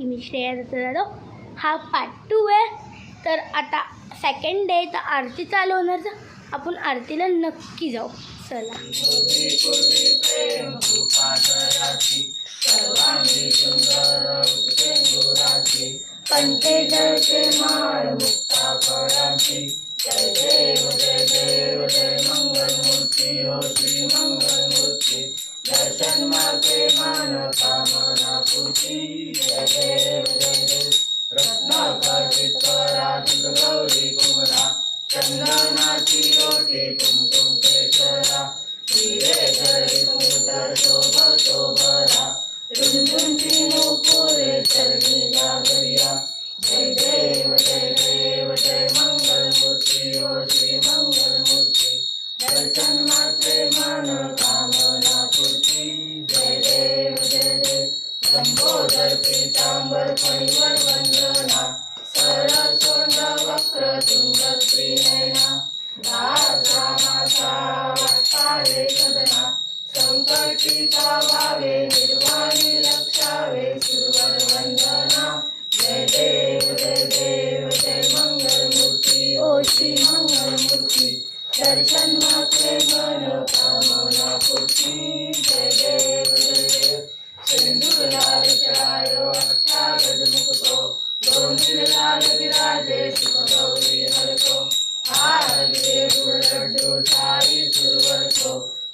की मी श्रेया दत्त जाधव. हा पार्ट 2 आहे. तर आता सेकंड डे तर आरती चालू होणार, तर आपण आरतीला नक्की जाऊ. चला. कंठे जळते माळ मुक्ता फळांची. जय देव जय देव जय मंगलमूर्ती हो श्री मंगलमूर्ती. दर्शन माते मान कामना पूर्ती. जय देव जय देव. रत्नाकर चित्तराधिक गौरी कुमरा. चंदनाची ओटी कुमकुम केशरा. हिरे जडित मुटर शोभतो बरा. झुंझुंची नूपुरे चरणी जागरिया. जय देव जय मंगलमूर्ती हो श्री मंगलमूर्ती. दर्शन मात्रे मन कामना पूर्ती. जय देव जय देव. लंबोदर पीतांबर फणीवर वंदना. सरळ सोंड वक्रतुंड त्रिनयना. दासा माता वाटपावे सदना. संकटिता व्हावे निर्वाणी लक्षावे सुरवर वंदना. जय देव जय मंगलमूर्ती ओ श्री मंगलमूर्ती. दर्शन मात्रे मन कामना पूर्ती. जय देव जय देव. सिंदूर लाल चढ़ायो अच्छा गजमुख को. गोंदिल लाल विराजे सुख गौरी हर को. हार गिरे गुड़ लड्डू साई सुरवर को.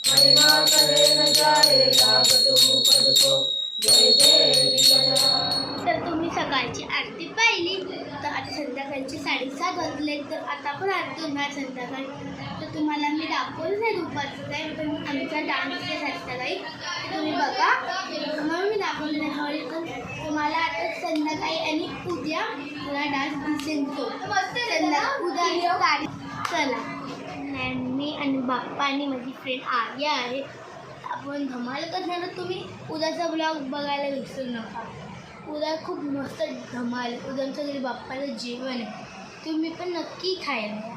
महिमा करे न जाए लागत मुखद को. जय देवी गणराज. तर तुम्ही सकाळची आरती पाहिली, तर आता संध्याकाळचे 7:30 वाजले. तर आता पण आरती होणार संध्याकाळी. तर तुम्हाला मी दाखवलं नाही दुपारचं काय, पण आमचा डान्स आहे संध्याकाळी, ते तुम्ही बघा. म्हणून मी दाखवलं नाही हळी. तर तुम्हाला आता संध्याकाळी आणि उद्या तुला डान्स दिसेल तो उद्या तारीख. चला. मी आणि बाप्पा आणि माझी फ्रेंड आर्या आहे. आपण धमाल करणार. तुम्ही उद्याचा ब्लॉग बघायला विसरू नका. उद्या खूप मस्त धमाल. उद्या आमच्या घरी बाप्पाचं जेवण आहे, तुम्ही पण नक्की खायला या.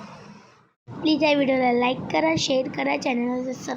प्लीज या व्हिडिओला लाईक करा, शेअर करा, चॅनलला सबस्क्राईब